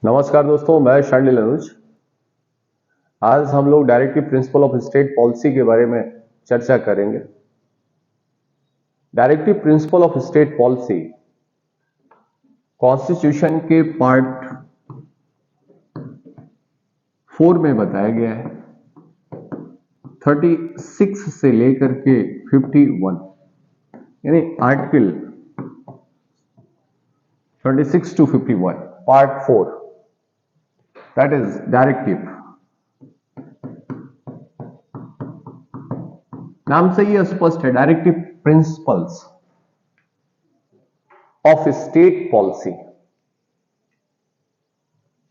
नमस्कार दोस्तों, मैं शांडिल अनुज। आज हम लोग directive principle of state policy के बारे में चर्चा करेंगे। Directive principle of state policy constitution के पार्ट 4 में बताया गया है। 36 से लेकर के 51 यानी article 36 to 51 part 4, that is directive. नाम से ही स्पष्ट है, directive principles of state policy,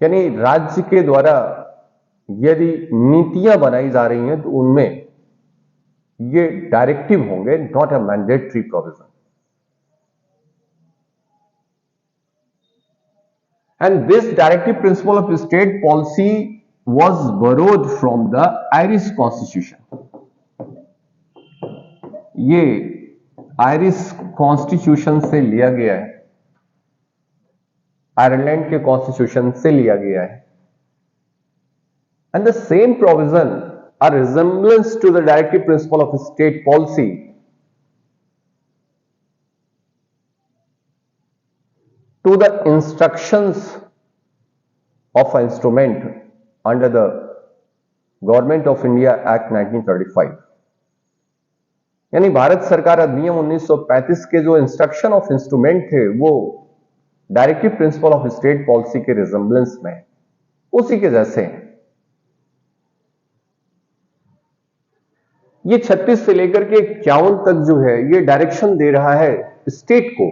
यानी राज्य के द्वारा यदि नीतियां बनाई जा रही हैं तो उनमें ये डायरेक्टिव होंगे, not a mandatory provision. And this directive principle of state policy was borrowed from the Irish Constitution। ये आयरिश कॉन्स्टिट्यूशन से लिया गया है, आयरलैंड के कॉन्स्टिट्यूशन से लिया गया है। And the same provision a resemblance to the directive principle of state policy to the instructions of an instrument under the Government of India Act 1935, यानी भारत सरकार अधिनियम 1935 के जो इंस्ट्रक्शन ऑफ इंस्ट्रूमेंट थे वो directive principle of state policy के resemblance में उसी के जैसे हैं। ये 36 से लेकर के 51 तक जो है ये डायरेक्शन दे रहा है स्टेट को।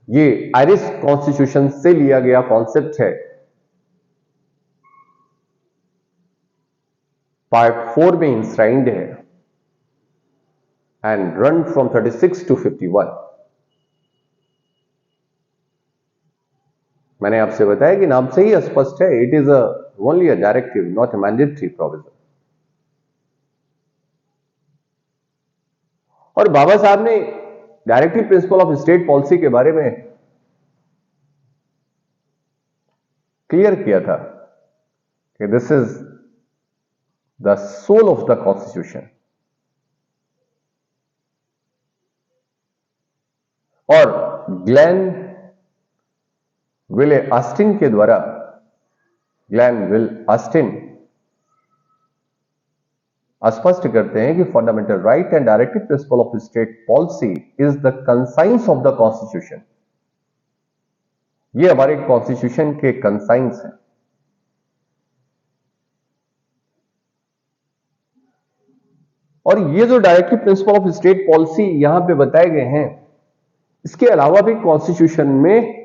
ये आयरिश कॉन्स्टिट्यूशन से लिया गया कॉन्सेप्ट है। पार्ट 4 में इंस्क्राइब्ड है एंड रन फ्रॉम 36 to 51। मैंने आपसे बताया कि नाम से ही स्पष्ट है, it is only a directive, not a mandatory provision. और बाबा साहब ने directive principle of state policy के बारे में क्लियर किया था कि this is the soul of the constitution. और ग्लेन विले ऑस्टिन के द्वारा, ग्लेन विल ऑस्टिन स्पष्ट करते हैं कि fundamental right and directive principle of state policy is the conscience of the constitution. ये हमारे कॉन्स्टिट्यूशन के कंसाइंस हैं। और ये जो directive principle of state policy यहां पे बताए गए हैं, इसके अलावा भी कॉन्स्टिट्यूशन में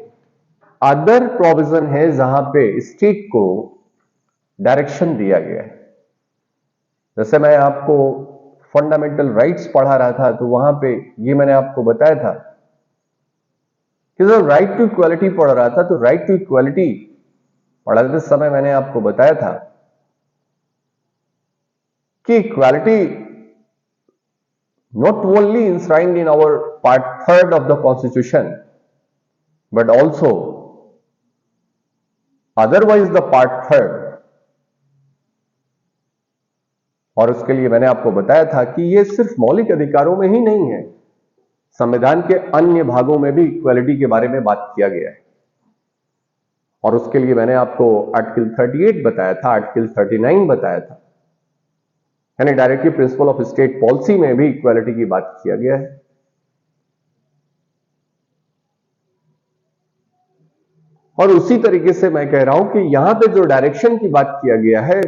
अदर प्रोविजन है जहां पे स्टेट को डायरेक्शन दिया गया है। जैसे मैं आपको फंडामेंटल राइट्स पढ़ा रहा था तो वहां पे ये मैंने आपको बताया था कि जब राइट टू इक्वालिटी पढ़ रहा था तो राइट टू इक्वालिटी पढ़ाते समय मैंने आपको बताया था कि equality not only enshrined in our part 3rd of the constitution but also otherwise the part 3rd। और उसके लिए मैंने आपको बताया था कि यह सिर्फ मौलिक अधिकारों में ही नहीं है, संविधान के अन्य भागों में भी इक्वालिटी के बारे में बात किया गया है। और उसके लिए मैंने आपको आर्टिकल 38 बताया था, आर्टिकल 39 बताया था, यानी directive principle of state policy में भी इक्वालिटी की बात किया गया है। और उसी तरीके से मैं कह रहा हूं कि यहां पे जो डायरेक्शन की बात किया गया है,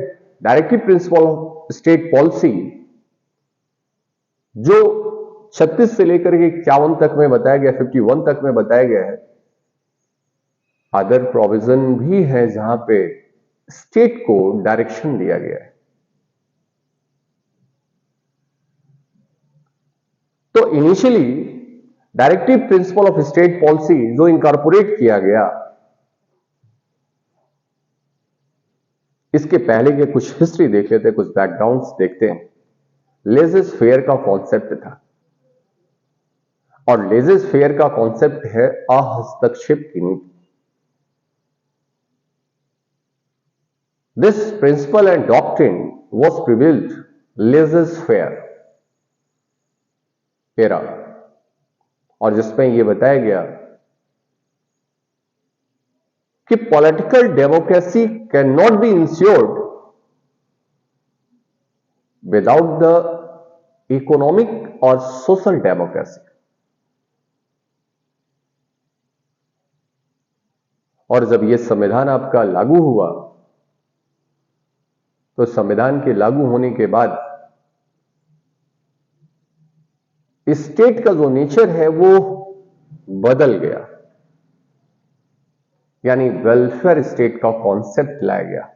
directive principle of state policy जो 36 से लेकर के 51 तक में बताया गया, 51 तक में बताया गया है, अदर प्रोविजन भी है जहां पे स्टेट को डायरेक्शन दिया गया है। तो initially directive principle of state policy जो इनकॉर्पोरेट किया गया, इसके पहले के कुछ हिस्ट्री देख लेते हैं, कुछ बैकग्राउंड्स देखते हैं। लेज़र फेयर का कॉन्सेप्ट था और लेजेस फेयर का कॉन्सेप्ट है अहस्तक्षेप की नीति। This principle and doctrine was prevailed laissez faire era, और जिसमें यह बताया गया कि political democracy can not be ensured without the economic और सोशल डेमोक्रेसी। और जब यह संविधान आपका लागू हुआ तो संविधान के लागू होने के बाद स्टेट का जो नेचर है वो बदल गया, यानी वेलफेयर स्टेट का कॉन्सेप्ट लाया गया।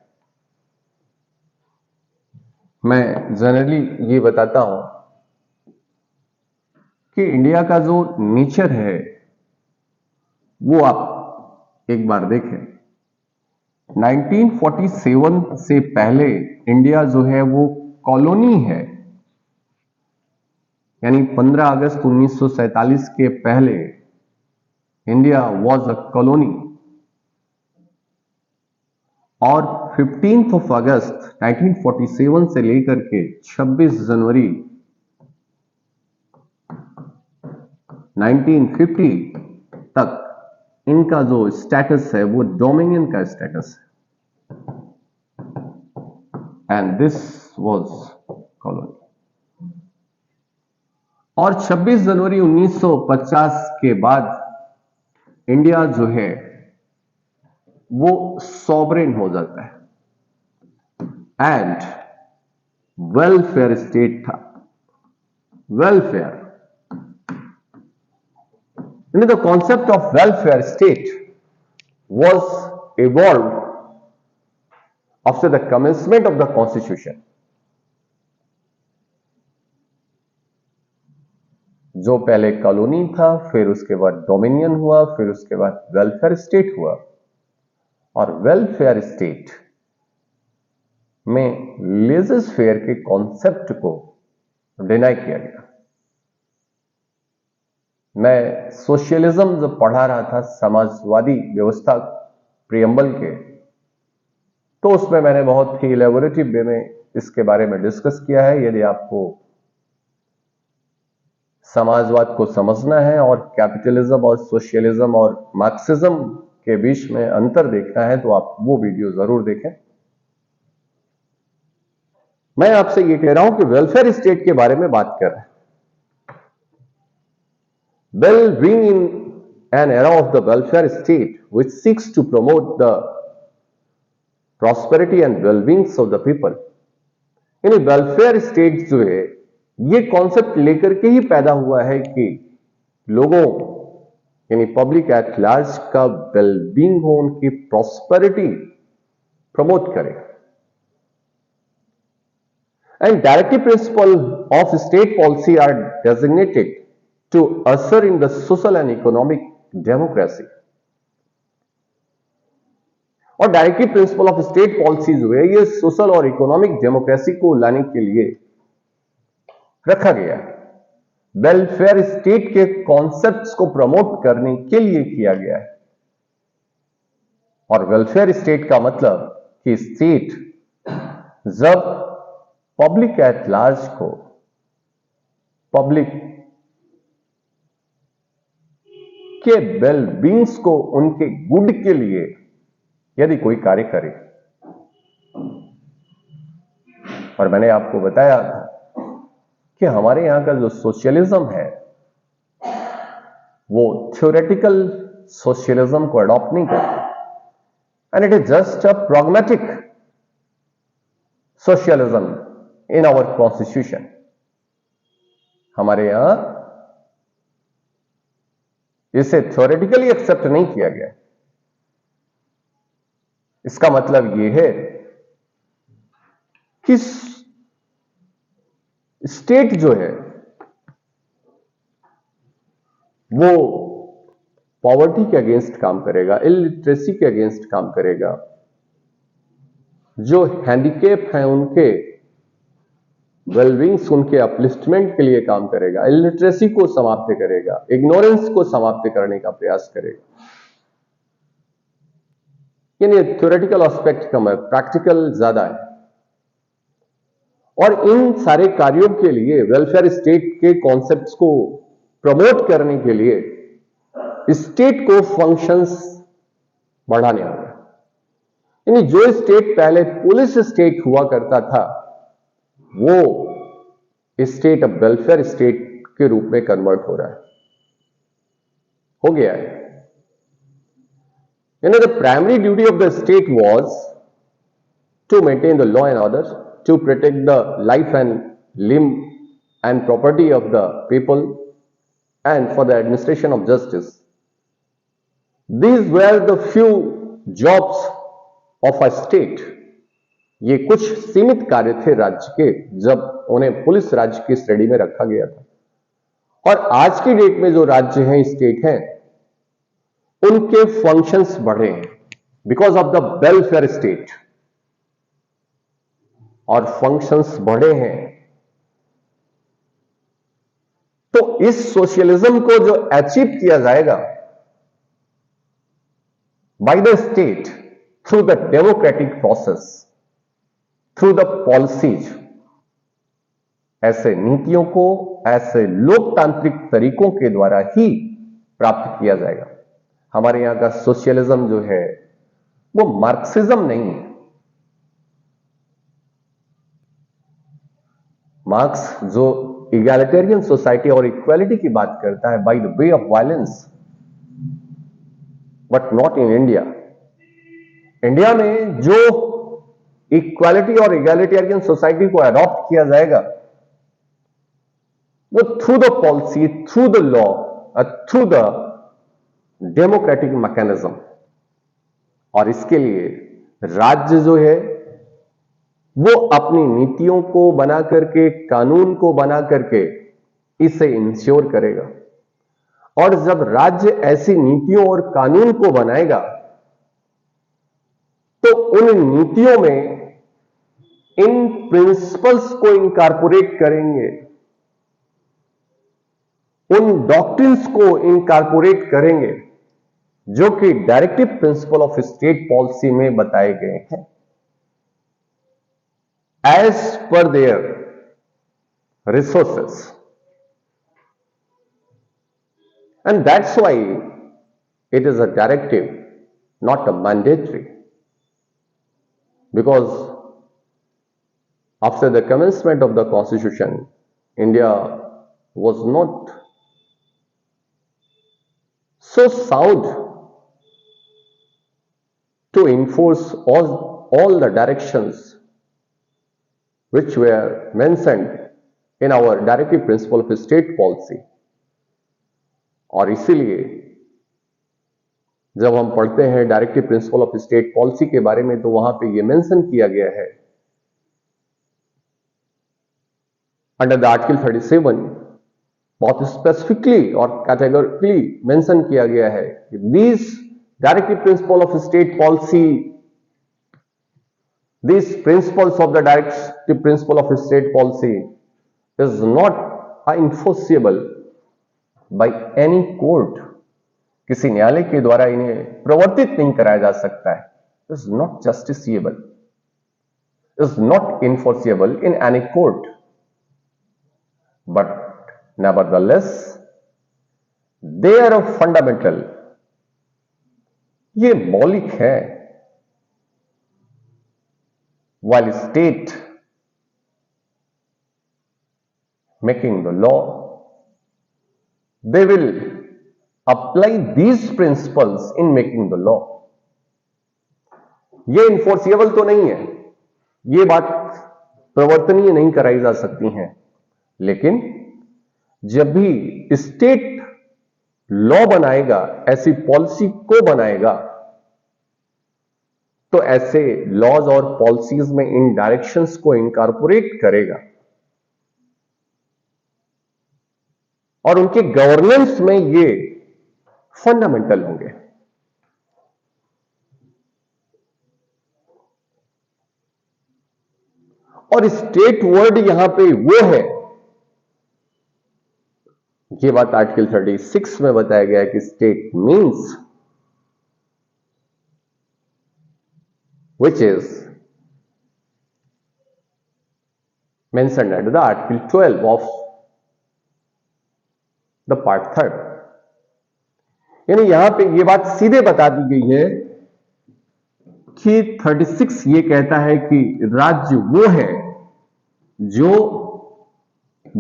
मैं जनरली ये बताता हूं कि इंडिया का जो नेचर है वो आप एक बार देखें। 1947 से पहले इंडिया जो है वो कॉलोनी है, यानी 15 अगस्त 1947 के पहले इंडिया वॉज अ कॉलोनी, और 15 अगस्त 1947 से लेकर के 26 जनवरी 1950 तक इनका जो स्टेटस है वो डोमिनियन का स्टेटस है, एंड दिस वाज कॉलोनी। और 26 जनवरी 1950 के बाद इंडिया जो है वो सॉवरेन हो जाता है एंड वेलफेयर स्टेट था। Welfare, the concept of welfare state was evolved after the commencement of the constitution. जो पहले कॉलोनी था, फिर उसके बाद डोमिनियन हुआ, फिर उसके बाद वेलफेयर स्टेट हुआ, और वेलफेयर स्टेट में लेजेस फेयर के कॉन्सेप्ट को डिनाई किया गया। मैं सोशलिज्म जब पढ़ा रहा था समाजवादी व्यवस्था प्रियम्बल के, तो उसमें मैंने बहुत ही इलेबोरेटिव वे में इसके बारे में डिस्कस किया है। यदि आपको समाजवाद को समझना है और कैपिटलिज्म और सोशलिज्म और मार्क्सिज्म के बीच में अंतर देखना है तो आप वो वीडियो जरूर देखें। मैं आपसे ये कह रहा हूं कि वेलफेयर स्टेट के बारे में बात कर रहे हैं। Well, being in an era of the welfare state which seeks to promote the prosperity and well-being of the people, यानी वेलफेयर स्टेट जो है ये कॉन्सेप्ट लेकर के ही पैदा हुआ है कि लोगों यानी पब्लिक एट लार्ज का वेलबींग हो, उनकी प्रॉस्पेरिटी प्रमोट करे। And directive principle of state policy are designated to usher in the social and economic democracy. और directive principle of state policy जो है ये सोशल और इकोनॉमिक डेमोक्रेसी को लाने के लिए रखा गया है, वेलफेयर स्टेट के कॉन्सेप्ट्स को प्रमोट करने के लिए किया गया है। और वेलफेयर स्टेट का मतलब कि स्टेट जब पब्लिक एट लार्ज को, पब्लिक के वेलबींग्स को, उनके गुड के लिए यदि कोई कार्य करे। और मैंने आपको बताया था कि हमारे यहां का जो सोशलिज्म है वो थ्योरेटिकल सोशलिज्म को अडॉप्ट नहीं करता, and it is just a pragmatic socialism in our constitution. हमारे यहां इसे थ्योरेटिकली एक्सेप्ट नहीं किया गया। इसका मतलब यह है कि स्टेट जो है वो पॉवर्टी के अगेंस्ट काम करेगा, इलिटरेसी के अगेंस्ट काम करेगा, जो हैंडीकैप हैं उनके वेलबींग्स, उनके अपलिफ्टमेंट के लिए काम करेगा, इलिटरेसी को समाप्त करेगा, इग्नोरेंस को समाप्त करने का प्रयास करेगा। यानी थ्योरेटिकल एस्पेक्ट कम है, प्रैक्टिकल ज्यादा है। और इन सारे कार्यों के लिए वेलफेयर स्टेट के कॉन्सेप्ट्स को प्रमोट करने के लिए स्टेट को फंक्शंस बढ़ाने होंगे। यानी जो स्टेट पहले पुलिस स्टेट हुआ करता था, वो स्टेट अब वेलफेयर स्टेट के रूप में कन्वर्ट हो रहा है, हो गया है। यानी the primary duty of the state was to maintain the law and order, to protect the life and limb and property of the people, and for the administration of justice. These were the few jobs of a state. ये कुछ सीमित कार्य थे राज्य के, जब उन्हें police राज्य की श्रेणी में रखा गया था। और आज की डेट में जो राज्य हैं, स्टेट हैं, उनके फंक्शंस बढ़े हैं because of the welfare state, और फंक्शंस बढ़े हैं। तो इस सोशलिज्म को जो अचीव किया जाएगा by the state through the democratic process, through the policies, ऐसे नीतियों को ऐसे लोकतांत्रिक तरीकों के द्वारा ही प्राप्त किया जाएगा। हमारे यहां का सोशलिज्म जो है वो मार्क्सिज्म नहीं है। मार्क्स जो इगैलिटेरियन सोसाइटी और इक्वालिटी की बात करता है by the way of violence, but not in India. India में जो इक्वालिटी और इगैलिटेरियन सोसाइटी को अडॉप्ट किया जाएगा वो through the policy, through the law, through the democratic mechanism. और इसके लिए राज्य जो है वो अपनी नीतियों को बना करके, कानून को बना करके इसे इंश्योर करेगा। और जब राज्य ऐसी नीतियों और कानून को बनाएगा तो उन नीतियों में इन प्रिंसिपल्स को इनकॉर्पोरेट करेंगे, उन डॉक्ट्रिन्स को इनकॉर्पोरेट करेंगे जो कि directive principle of state policy में बताए गए हैं, as per their resources. And that's why it is a directive, not a mandatory. Because after the commencement of the constitution, India was not so sound to enforce all the directions which were mentioned in our directive principle of state policy. और इसीलिए जब हम पढ़ते हैं directive principle of state policy के बारे में, तो वहां पे ये मेंशन किया गया है अंडर द आर्टिकल 37, बहुत स्पेसिफिकली और कैटेगोरिकली मेंशन किया गया है कि this directive principle of state policy, these principles of the directive principle of state policy is not enforceable by any court. किसी न्यायालय के द्वारा इन्हें प्रवर्तित नहीं कराया जा सकता है। is not justiciable, is not enforceable in any court, but nevertheless they are fundamental. ये मौलिक है। While state making the law, they will apply these principles in making the law. ये इन्फोर्सिएबल तो नहीं है, ये बात प्रवर्तनीय नहीं कराई जा सकती हैं, लेकिन जब भी स्टेट लॉ बनाएगा, ऐसी पॉलिसी को बनाएगा, तो ऐसे लॉज और पॉलिसीज में इन डायरेक्शंस को इनकॉर्पोरेट करेगा और उनके गवर्नेंस में ये फंडामेंटल होंगे। और स्टेट वर्ड यहां पे वो है, ये बात आर्टिकल 36 में बताया गया है कि state means which is mentioned under the article 12 of the part 3rd। यानी यहां पे ये बात सीधे बता दी गई है कि 36 ये कहता है कि राज्य वो है जो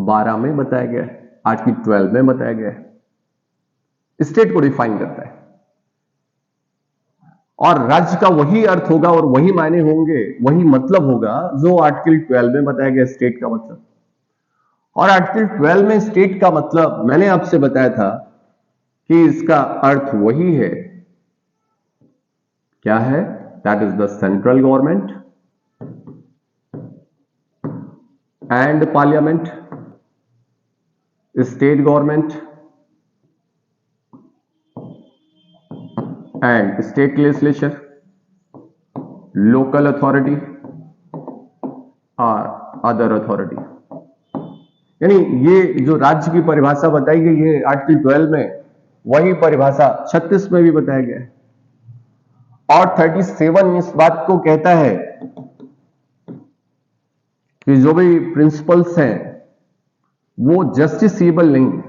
12 में बताया गया है, आर्टिकल 12 में बताया गया है, स्टेट को डिफाइन करता है। और राज्य का वही अर्थ होगा और वही मायने होंगे, वही मतलब होगा जो आर्टिकल 12 में बताया गया स्टेट का मतलब। और आर्टिकल 12 में स्टेट का मतलब मैंने आपसे बताया था कि इसका अर्थ वही है, क्या है? That is the central government and parliament, state government and state legislature, local authority और अदर अथॉरिटी। यानी ये जो राज्य की परिभाषा बताई गई है आर्टिकल 12 में, वही परिभाषा 36 में भी बताया गया है। और 37 इस बात को कहता है कि जो भी प्रिंसिपल्स हैं वो जस्टिसेबल नहीं,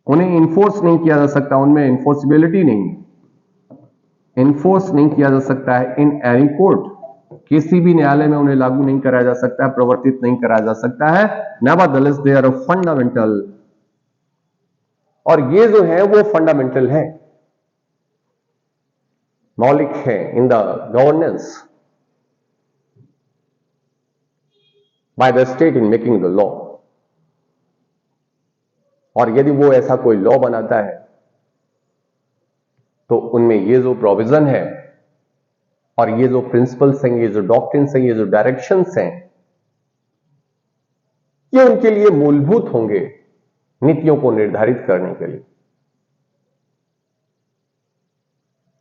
उन्हें इन्फोर्स नहीं किया जा सकता, उनमें इन्फोर्सिबिलिटी नहीं, इन्फोर्स नहीं किया जा सकता है इन एनी कोर्ट, किसी भी न्यायालय में उन्हें लागू नहीं कराया जा सकता है, प्रवर्तित नहीं कराया जा सकता है। नेवरदलेस दे आर फंडामेंटल, और ये जो है वो फंडामेंटल है, मौलिक है in the governance by the state in making the law. और यदि वो ऐसा कोई लॉ बनाता है तो उनमें ये जो प्रोविजन है और ये जो प्रिंसिपल्स हैं, ये जो डॉक्ट्रिन्स हैं, ये जो डायरेक्शंस हैं, ये उनके लिए मूलभूत होंगे नीतियों को निर्धारित करने के लिए।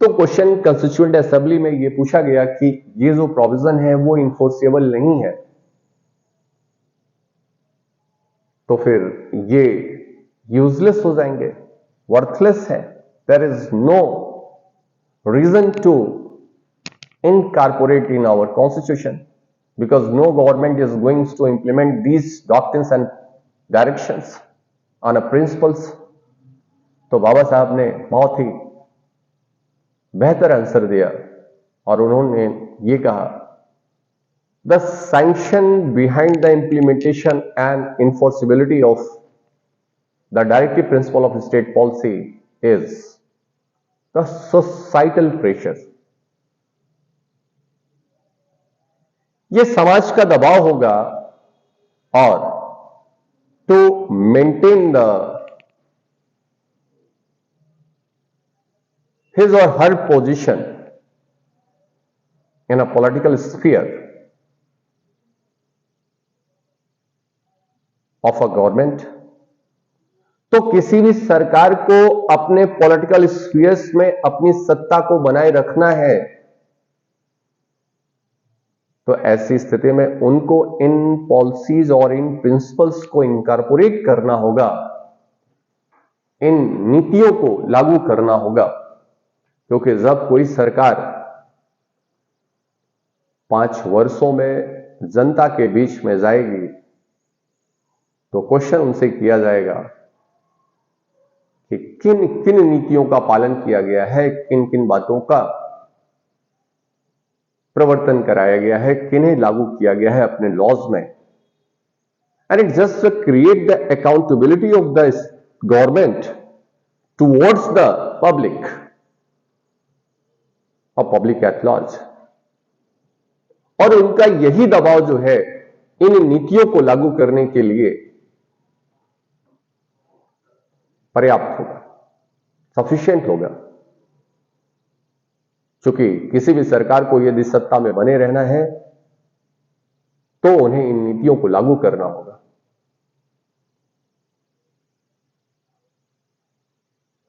तो क्वेश्चन कंस्टिट्यूएंट असेंबली में ये पूछा गया कि ये जो प्रोविजन है वो इन्फोर्सेबल नहीं है, तो फिर ये यूजलेस हो जाएंगे, वर्थलेस है। There is no reason to incorporate in our constitution because no government is going to implement these doctrines and directions on a principles। तो बाबा साहब ने बहुत ही बेहतर आंसर दिया और उन्होंने ये कहा, the sanction behind the implementation and enforceability of the directive principle of state policy is the societal pressure। ये समाज का दबाव होगा और टू मेंटेन द हिज और her position in a political sphere of a government. तो किसी भी सरकार को अपने पॉलिटिकल स्फीयर्स में अपनी सत्ता को बनाए रखना है, तो ऐसी स्थिति में उनको इन पॉलिसीज और इन प्रिंसिपल्स को इनकॉर्पोरेट करना होगा, इन नीतियों को लागू करना होगा। क्योंकि जब कोई सरकार 5 वर्षों में जनता के बीच में जाएगी तो क्वेश्चन उनसे किया जाएगा कि किन किन नीतियों का पालन किया गया है, किन किन बातों का प्रवर्तन कराया गया है, किन्हें लागू किया गया है अपने लॉज में। And it just create the accountability of the government towards the public और पब्लिक एट लार्ज। और उनका यही दबाव जो है इन नीतियों को लागू करने के लिए पर्याप्त होगा, सफिशिएंट होगा। क्योंकि किसी भी सरकार को यदि सत्ता में बने रहना है तो उन्हें इन नीतियों को लागू करना होगा।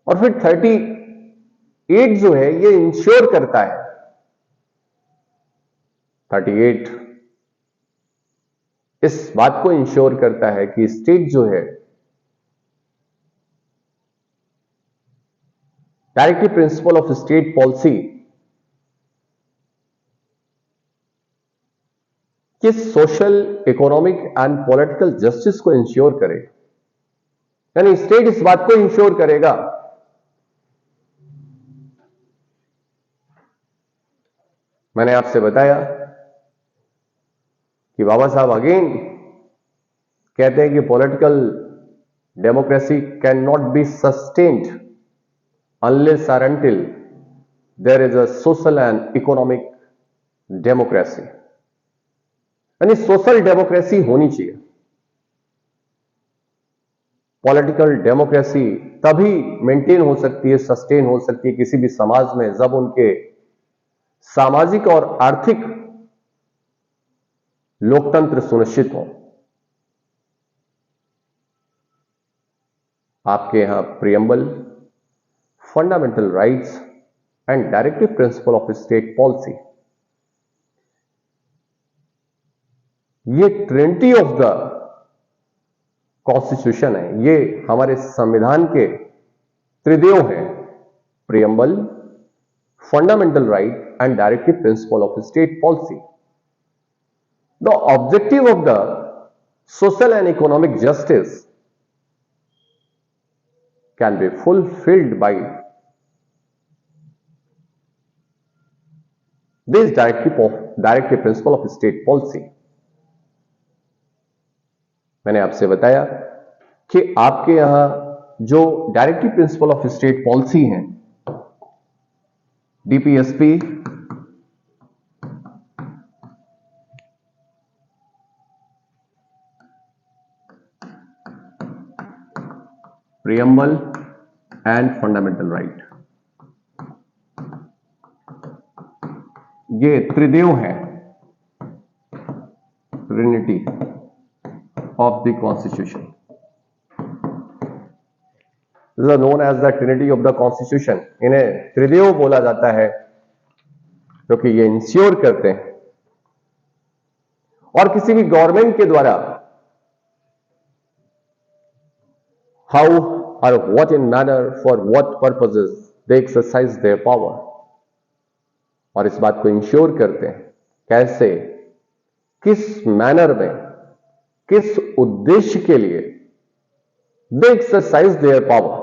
और फिर 38 जो है ये इंश्योर करता है, 38 इस बात को इंश्योर करता है कि स्टेट जो है directive principle of state policy किस social, economic and political justice को इंश्योर करे। यानी स्टेट इस बात को इंश्योर करेगा मैंने आपसे बताया कि बाबा साहब अगेन कहते हैं कि political democracy can not be sustained unless और until there is a social and economic democracy. यानी सोशल डेमोक्रेसी होनी चाहिए। पॉलिटिकल डेमोक्रेसी तभी मेंटेन हो सकती है, सस्टेन हो सकती है किसी भी समाज में, जब उनके सामाजिक और आर्थिक लोकतंत्र सुनिश्चित हो। आपके यहां preamble, fundamental rights and directive principle of state policy, ये ट्रिनिटी ऑफ द कॉन्स्टिट्यूशन है। ये हमारे संविधान के त्रिदेव हैं, preamble, fundamental right and directive principle of state policy. The objective of the social and economic justice can be fulfilled by this directive principle of state policy। मैंने आपसे बताया कि आपके यहां जो directive principle of state policy है, DPSP, preamble and fundamental right, ये त्रिदेव है, trinity of the constitution, known as the trinity of the constitution. इन्हें त्रिदेव बोला जाता है क्योंकि ये इंश्योर करते हैं और किसी भी गवर्नमेंट के द्वारा how or what in manner for what purposes they exercise their power, और इस बात को इंश्योर करते हैं कैसे, किस मैनर में, किस उद्देश्य के लिए they exercise their power,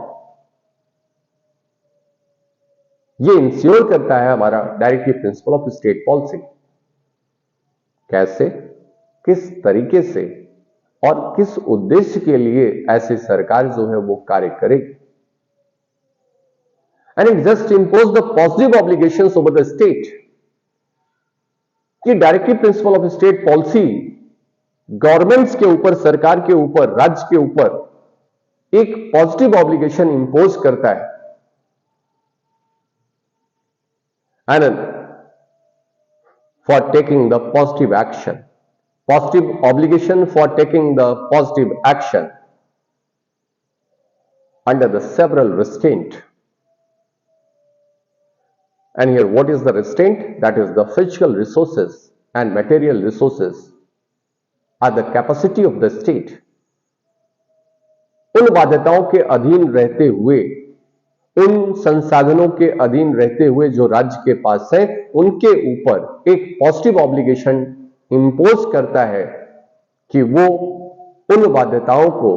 ये इंश्योर करता है हमारा directive principle of state policy. कैसे, किस तरीके से और किस उद्देश्य के लिए ऐसी सरकार जो है वो कार्य करेगी। And it just impose the positive obligations over the state. कि directive principle of state policy governments के ऊपर, सरकार के ऊपर, राज्य के ऊपर एक पॉजिटिव ऑब्लिगेशन इंपोज करता है। And for taking the positive action, positive obligation for taking the positive action under the several restraint. And here what is the restraint? That is the physical resources and material resources are the capacity of the state। उन बाध्यताओं के अधीन रहते हुए, उन संसाधनों के अधीन रहते हुए जो राज्य के पास है, उनके ऊपर एक पॉजिटिव ऑब्लिगेशन इंपोज करता है कि वो उन बाध्यताओं को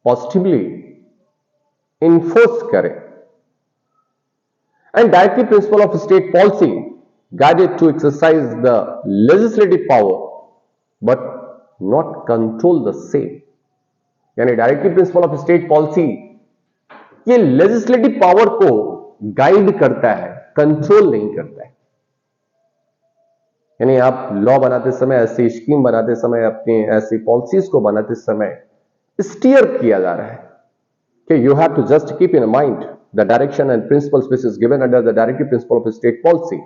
पॉजिटिवली इन्फोर्स करे। And directive principle of state policy guided to exercise the legislative power but not control the same. यानी directive principle of state policy ये लेजिस्लेटिव पावर को गाइड करता है, कंट्रोल नहीं करता है। यानी आप लॉ बनाते समय, ऐसी स्कीम बनाते समय, अपनी ऐसी पॉलिसीज को बनाते समय स्टीयर किया जा रहा है कि you have to just keep in mind the direction and principles which is given under the directive principle of state policy.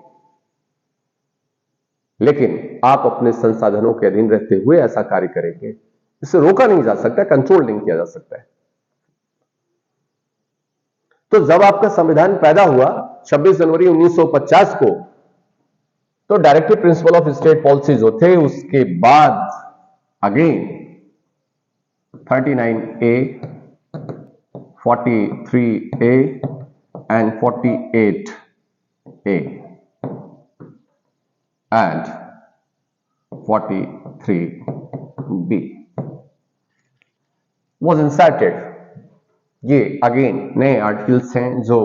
लेकिन आप अपने संसाधनों के अधीन रहते हुए ऐसा कार्य करेंगे, इसे रोका नहीं जा सकता, कंट्रोल नहीं किया जा सकता है। तो जब आपका संविधान पैदा हुआ 26 जनवरी 1950 को, तो directive principle of state policy जो थे, उसके बाद again 39A, 43A and 48A and 43B was inserted. ये अगेन नए आर्टिकल्स हैं जो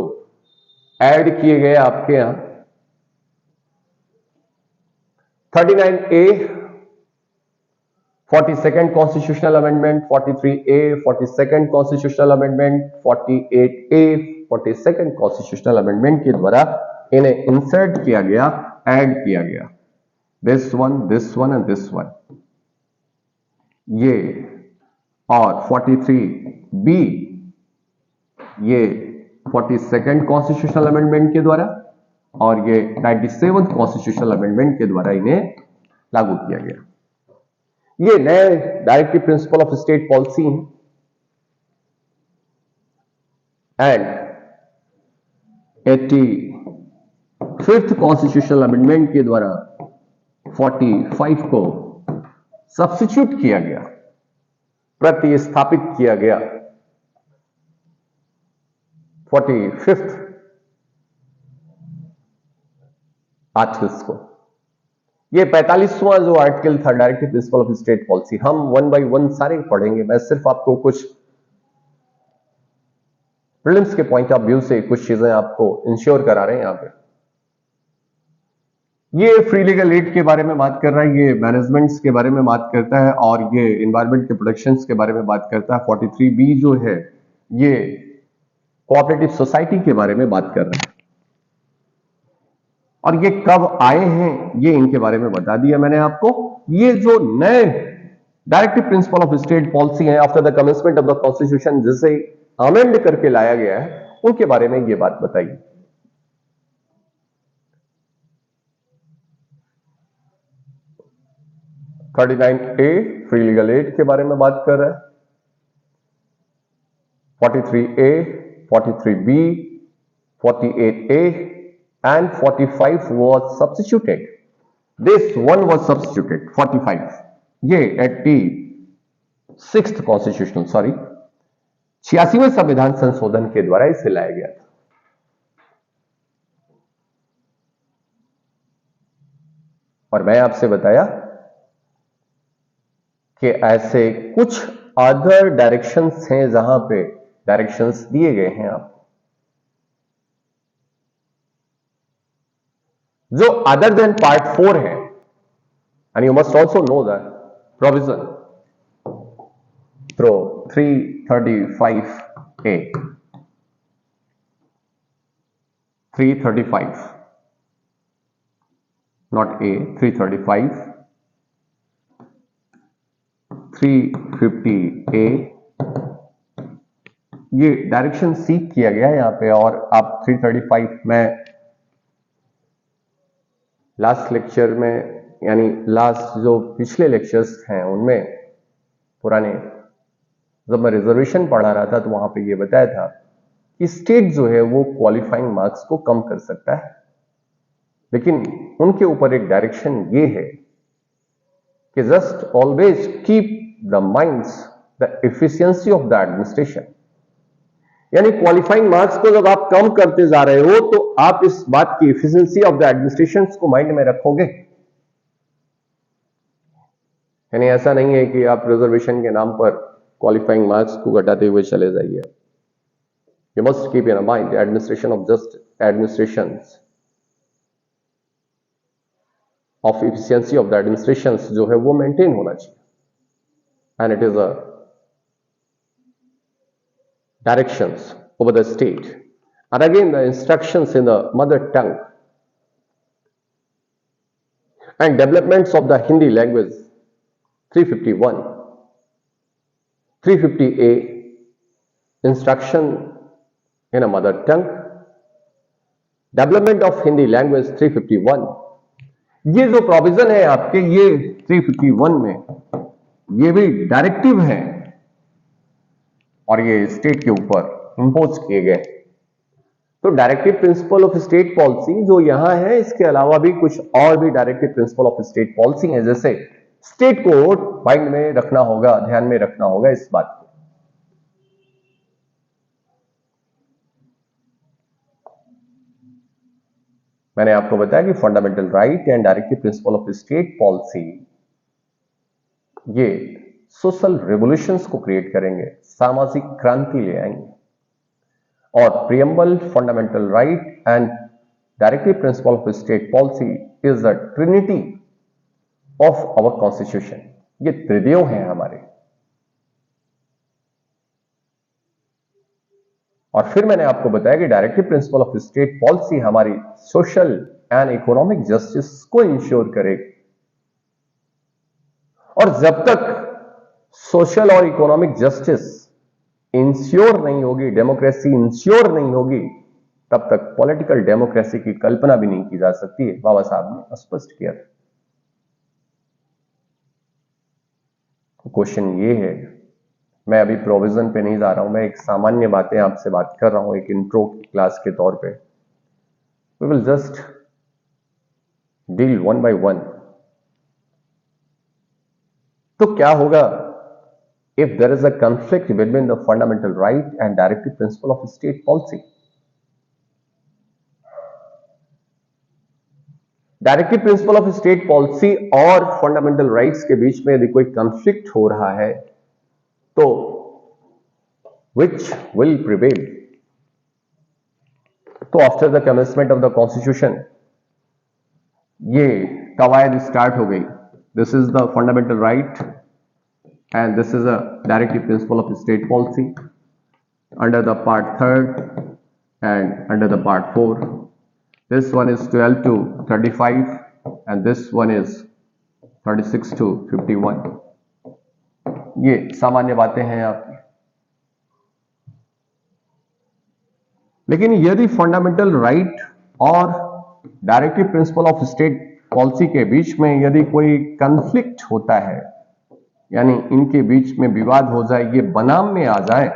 ऐड किए गए आपके यहां. 39A 42nd Constitutional Amendment, 43A 42nd Constitutional Amendment, 48A 42nd Constitutional Amendment के द्वारा इन्हें इंसर्ट किया गया, ऐड किया गया. This one and this one, ये और 43B ये 42nd Constitutional Amendment के द्वारा और ये 97th Constitutional Amendment के द्वारा इन्हें लागू किया गया. ये नए directive principle of state policy है. एंड 85th कॉन्स्टिट्यूशनल अमेंडमेंट के द्वारा 45 को सब्स्टिट्यूट किया गया, प्रतिस्थापित किया गया 45th आर्टिकल्स को. ये 45वां जो आर्टिकल था directive principle of state policy, हम वन बाय वन सारे पढ़ेंगे. मैं सिर्फ आपको कुछ प्रीलिम्स के पॉइंट ऑफ व्यू से कुछ चीजें आपको इंश्योर करा रहे हैं यहां पे. ये फ्री लीगल एड के बारे में बात कर रहा है, ये मैनेजमेंट्स के बारे में बात करता है और ये एनवायरमेंट के प्रोडक्शंस के बारे में बात करता है. 43B जो है ये कोऑपरेटिव सोसाइटी के बारे में बात कर रहा है. और ये कब आए हैं ये इनके बारे में बता दिया मैंने आपको. ये जो नए directive principle of state policy है after the commencement of the constitution, जिसे अमेंड करके लाया गया है, उनके बारे में ये बात बताई. A फ्री लीगल एड के बारे में बात कर रहा है. 43A, 43B, 48A and 45 was substituted. This one was substituted. 45 ये 86th कॉन्स्टिट्यूशनल 86वें संविधान संशोधन के द्वारा इसे लाया गया था. और मैं आपसे बताया कि ऐसे कुछ अदर डायरेक्शंस हैं जहां पे डायरेक्शंस दिए गए हैं आपको, जो अदर देन पार्ट 4 है. And you must also know that provision through 335A, 335 not A, 335, 350A ये डायरेक्शन सीख किया गया है यहां पे. और आप 335 में लास्ट लेक्चर में, यानी लास्ट जो पिछले लेक्चर्स हैं उनमें, पुराने जब मैं रिजर्वेशन पढ़ा रहा था तो वहां पे ये बताया था कि स्टेट जो है वो क्वालिफाइंग मार्क्स को कम कर सकता है, लेकिन उनके ऊपर एक डायरेक्शन ये है कि just always keep the minds the efficiency of the administration. यानी क्वालिफाइंग मार्क्स को जब आप कम करते जा रहे हो तो आप इस बात की एफिशिएंसी ऑफ द एडमिनिस्ट्रेशन को माइंड में रखोगे. यानी ऐसा नहीं है कि आप रिजर्वेशन के नाम पर क्वालिफाइंग मार्क्स को घटाते हुए चले जाइए. You must keep in mind administration of just administration of efficiency of the administration जो है वो मेंटेन होना चाहिए. And it is a directions over the state, and again the instructions in the mother tongue and developments of the Hindi language. 351, 350A instruction in a mother tongue, development of Hindi language 351. ये जो provision है आपके, ये 351 में ये भी directive है और ये स्टेट के ऊपर इंपोज किए गए. तो directive principle of state policy जो यहां है, इसके अलावा भी कुछ और भी directive principle of state policy है, जैसे स्टेट को माइंड में रखना होगा, ध्यान में रखना होगा इस बात को। मैंने आपको बताया कि fundamental right and directive principle of state policy ये सोशल रेवोल्यूशंस को क्रिएट करेंगे, सामाजिक क्रांति ले आएंगे। और preamble, fundamental right and directive principle of state policy is the trinity of our constitution. ये त्रिदेव हैं हमारे। और फिर मैंने आपको बताया कि directive principle of state policy हमारी सोशल एंड इकोनॉमिक जस्टिस को इंश्योर करेगी। और जब तक सोशल और इकोनॉमिक जस्टिस इंश्योर नहीं होगी, डेमोक्रेसी इंश्योर नहीं होगी, तब तक पॉलिटिकल डेमोक्रेसी की कल्पना भी नहीं की जा सकती है। बाबा साहब ने स्पष्ट किया था। क्वेश्चन ये है, मैं अभी प्रोविजन पे नहीं जा रहा हूं, मैं एक सामान्य बातें आपसे बात कर रहा हूं, एक इंट्रो क्लास के तौर पे। We will just deal one by one. तो क्या होगा if there is a conflict between the fundamental right and directive principle of state policy? Directive principle of state policy और फंडामेंटल राइट्स के बीच में यदि कोई कंफ्लिक्ट हो रहा है तो which will prevail? तो after the commencement of the constitution ये कवायद स्टार्ट हो गई। This is the fundamental right and this is a directive principle of state policy under the part 3rd and under the part 4। This one is 12 to 35 and this one is 36 to 51। ये सामान्य बातें हैं आपकी। लेकिन यदि fundamental right और directive principle of state policy के बीच में यदि कोई कंफ्लिक्ट होता है, यानी इनके बीच में विवाद हो जाए, ये बनाम में आ जाए,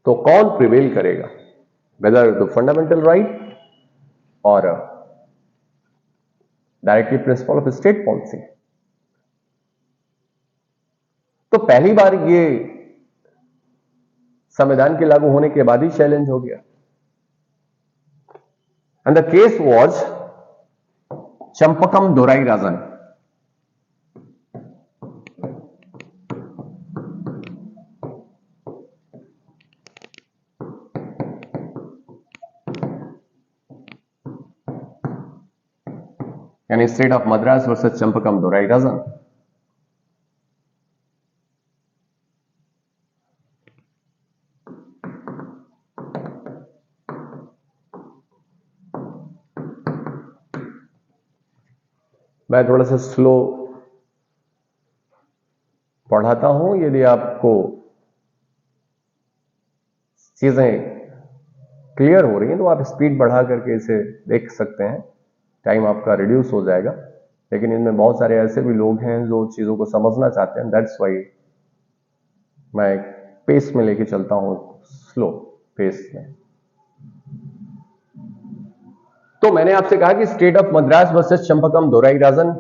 तो कौन प्रिवेल करेगा? वेदर द फंडामेंटल राइट और directive principle of state policy? तो पहली बार ये संविधान के लागू होने के बाद ही चैलेंज हो गया। And the case was Champakam Dorai Rajan. यानी state of Madras versus Champakam Dorai Rajan. मैं थोड़ा सा स्लो पढ़ाता हूं, यदि आपको चीजें क्लियर हो रही हैं तो आप स्पीड बढ़ा करके इसे देख सकते हैं, टाइम आपका रिड्यूस हो जाएगा। लेकिन इनमें बहुत सारे ऐसे भी लोग हैं जो चीजों को समझना चाहते हैं, दैट्स वाई मैं पेस में लेके चलता हूं, स्लो पेस में। तो मैंने आपसे कहा कि state of Madras versus Champakam Dorai Rajan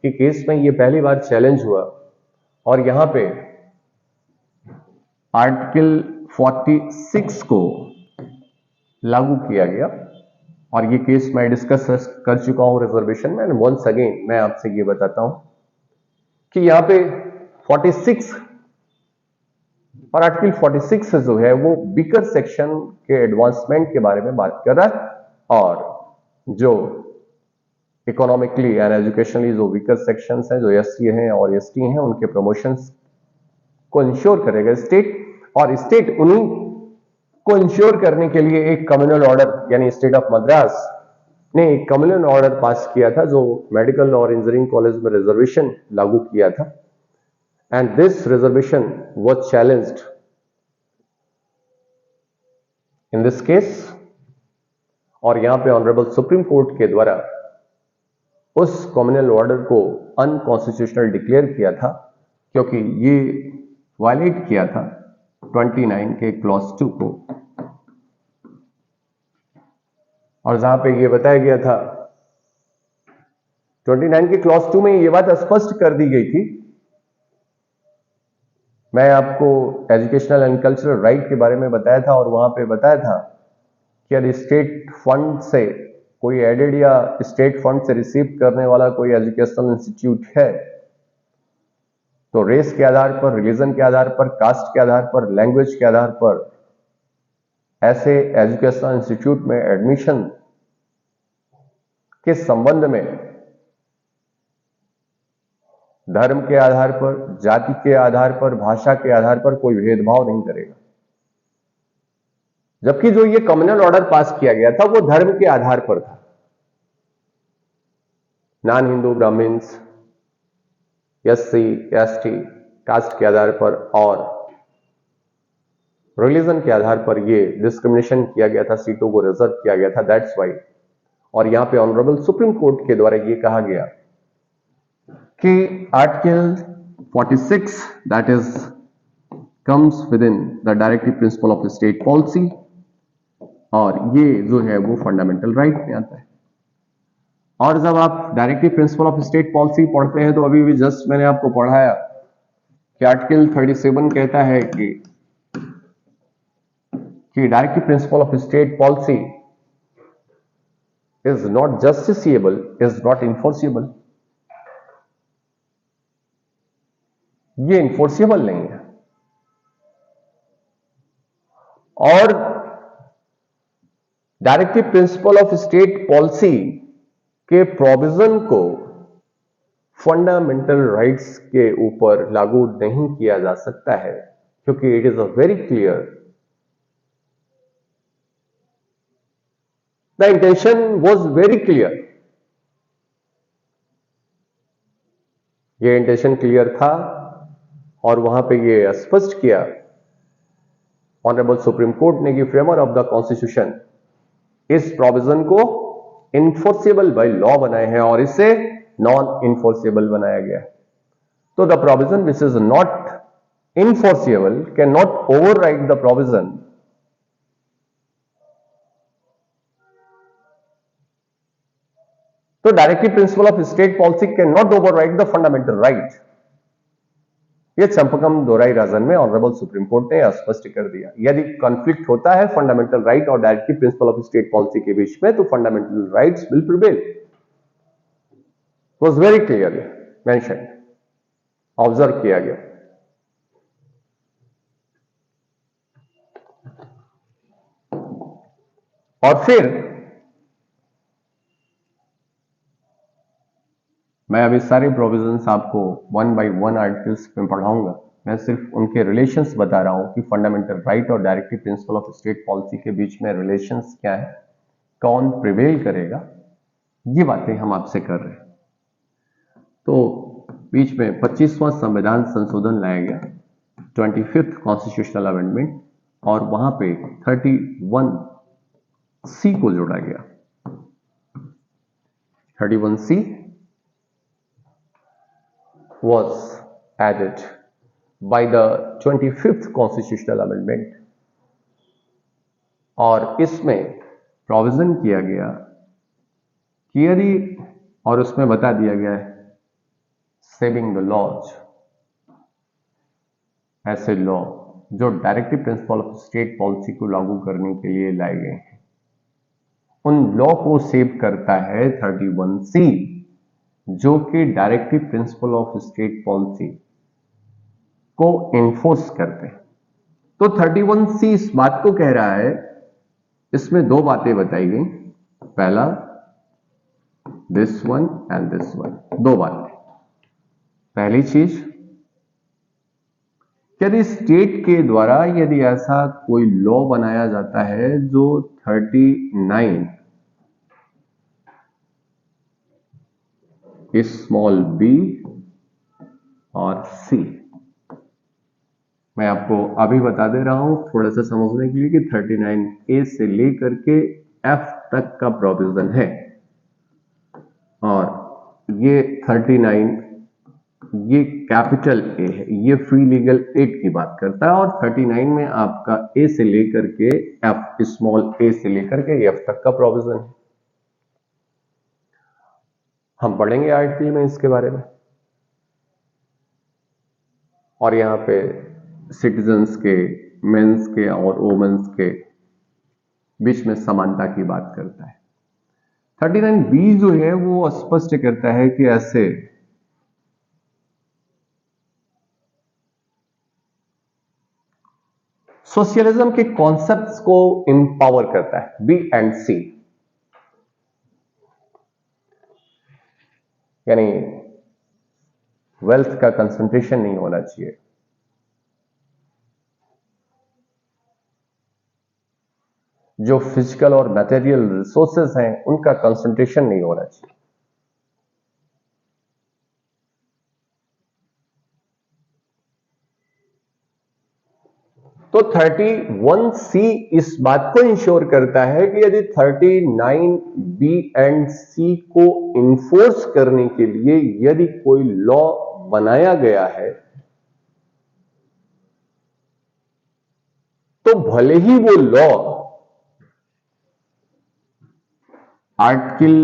के केस में ये पहली बार चैलेंज हुआ और यहां पे आर्टिकल 46 को लागू किया गया। और ये केस मैं डिस्कस कर चुका हूं रिजर्वेशन में। वंस अगेन मैं आपसे ये बताता हूं कि यहां पे 46 और आर्टिकल 46 जो है वो वीकर सेक्शन के एडवांसमेंट के बारे में बात कर रहा है, और जो इकोनॉमिकली एंड एजुकेशनली जो वीकर सेक्शंस हैं, जो एससी हैं और एसटी हैं, उनके प्रमोशंस को इंश्योर करेगा स्टेट। और स्टेट उन्हीं को इंश्योर करने के लिए एक कम्युनल ऑर्डर, यानी स्टेट ऑफ मद्रास ने एक कम्युनल ऑर्डर पास किया था जो मेडिकल और इंजीनियरिंग कॉलेज में रिजर्वेशन लागू किया था। And this reservation was challenged in this case. और यहां पे ऑनरेबल सुप्रीम कोर्ट के द्वारा उस कम्युनल ऑर्डर को अनकॉन्स्टिट्यूशनल डिक्लेयर किया था, क्योंकि ये वायलेट किया था 29 के क्लॉज 2 को, और जहां पे ये बताया गया था 29 के क्लॉज 2 में ये बात स्पष्ट कर दी गई थी। मैं आपको एजुकेशनल एंड कल्चरल राइट के बारे में बताया था और वहां पे बताया था कि यदि स्टेट फंड से कोई एडेड या स्टेट फंड से रिसीव करने वाला कोई एजुकेशनल इंस्टीट्यूट है तो रेस के आधार पर, रिलीजन के आधार पर, कास्ट के आधार पर, लैंग्वेज के आधार पर ऐसे एजुकेशनल इंस्टीट्यूट में एडमिशन के संबंध में धर्म के आधार पर, जाति के आधार पर, भाषा के आधार पर कोई भेदभाव नहीं करेगा। जबकि जो ये कम्युनल ऑर्डर पास किया गया था वो धर्म के आधार पर था। Non Hindu Brahmins, SC, ST, caste के आधार पर और रिलीजन के आधार पर ये डिस्क्रिमिनेशन किया गया था, सीटों को रिजर्व किया गया था। That's why. और यहां पे ऑनरेबल सुप्रीम कोर्ट के द्वारा ये कहा गया कि article 46 that is comes with in the directive principle of state policy, और ये जो है वो फंडामेंटल राइट में आता है। और जब आप directive principle of state policy पढ़ते हैं तो अभी भी जस्ट मैंने आपको पढ़ाया कि आर्टिकल 37 कहता है कि directive principle of state policy is not justiciable, is not enforceable. ये इन्फोर्सिएबल नहीं है। और directive principle of state policy के प्रोविजन को फंडामेंटल राइट्स के ऊपर लागू नहीं किया जा सकता है, क्योंकि it is a very clear the intention was very clear. ये इंटेंशन क्लियर था और वहां पे ये स्पष्ट किया ऑनरेबल सुप्रीम कोर्ट ने कि फ्रेमर ऑफ द कॉन्स्टिट्यूशन इस प्रोविजन को इन्फोर्सेबल बाय लॉ बनाए हैं और इसे नॉन इन्फोर्सेबल बनाया गया है। तो the provision which is not enforceable can not override the provision तो directive principle of state policy can not override the fundamental right. यह चंपकम दोराई राजन में ऑनरेबल सुप्रीम कोर्ट ने स्पष्ट कर दिया। यदि कॉन्फ्लिक्ट होता है फंडामेंटल राइट और directive principle of state policy के बीच में तो fundamental rights will prevail. Was very clearly mention, observe किया गया। और फिर मैं अभी सारे प्रोविजंस आपको वन बाय वन आर्टिकल्स में पढ़ाऊंगा। मैं सिर्फ उनके रिलेशंस बता रहा हूं कि फंडामेंटल राइट और directive principle of state policy के बीच में रिलेशंस क्या है, कौन प्रिवेल करेगा, ये बातें हम आपसे कर रहे हैं। तो बीच में 25वां संविधान संशोधन लाया गया, 25th कॉन्स्टिट्यूशनल अमेंडमेंट, और वहां पे 31C को जोड़ा गया। 31C was added by the 25th constitutional amendment, और इसमें प्रोविजन किया गया कि यदि, और उसमें बता दिया गया है सेविंग द लॉज, ऐसे लॉ जो directive principle of state policy को लागू करने के लिए लाए गए हैं, उन लॉ को सेव करता है 31C, जो कि directive principle of state policy को एनफोर्स करते हैं। तो 31C इस बात को कह रहा है, इसमें दो बातें बताई गई। पहला this one and this one, दो बातें। पहली चीज, यदि स्टेट के द्वारा यदि ऐसा कोई लॉ बनाया जाता है जो 39 स्मॉल b और c, मैं आपको अभी बता दे रहा हूं थोड़ा सा समझने के लिए कि 39A से लेकर के F तक का प्रोविजन है, और ये 39 ये कैपिटल A है, ये फ्री लीगल एड की बात करता है, और 39 में आपका A से लेकर के F, स्मॉल a से लेकर के F तक का प्रोविजन है। हम पढ़ेंगे आर्टिकल में इसके बारे में। और यहां पे सिटीजन्स के, मेंस के और वुमेन्स के बीच में समानता की बात करता है। 39B जो है वो स्पष्ट करता है कि ऐसे सोशलिज्म के कॉन्सेप्ट्स को इंपावर करता है। बी एंड सी यानी वेल्थ का कंसंट्रेशन नहीं होना चाहिए, जो फिजिकल और मटेरियल रिसोर्सेस हैं उनका कंसंट्रेशन नहीं होना चाहिए। तो 31C इस बात को इंश्योर करता है कि यदि 39B एंड C को इन्फोर्स करने के लिए यदि कोई लॉ बनाया गया है तो भले ही वो लॉ आर्टिकल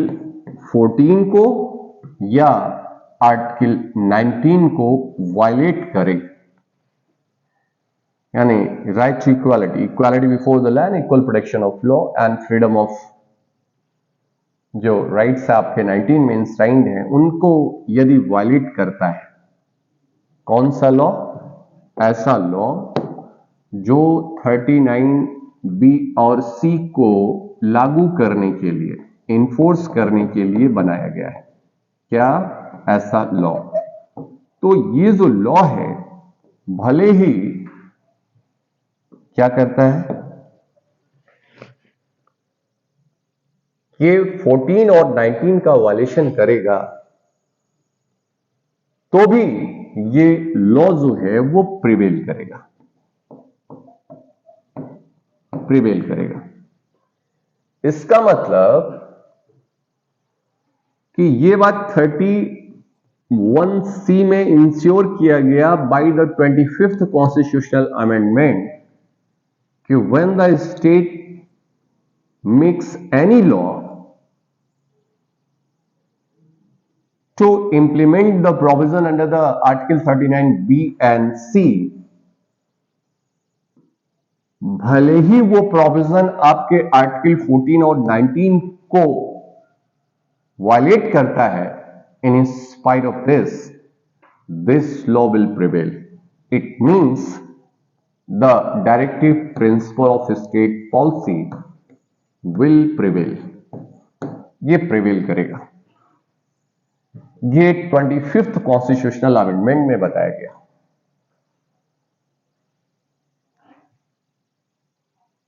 14 को या आर्टिकल 19 को वायलेट करे, यानी right to equality, equality before the land, equal protection of law and freedom of, जो राइट्स आपके 19 में इंस्क्राइब्ड हैं उनको यदि वायलेट करता है। कौन सा लॉ? ऐसा लॉ जो 39B और C को लागू करने के लिए, इन्फोर्स करने के लिए बनाया गया है। क्या? ऐसा लॉ। तो ये जो लॉ है भले ही क्या करता है, ये 14 और 19 का वायलेशन करेगा तो भी ये लॉ जो है वो प्रिवेल करेगा, प्रिवेल करेगा। इसका मतलब कि ये बात 31C में इंश्योर किया गया by the 25th constitutional amendment कि when the state makes any law to implement the provision under the Article 39B and C, भले ही वो प्रोविजन आपके आर्टिकल 14 और 19 को वायलेट करता है, in spite of this law will prevail. It means the directive principle of state policy will prevail. ये prevail करेगा। ये 25th कॉन्स्टिट्यूशनल अमेंडमेंट में बताया गया।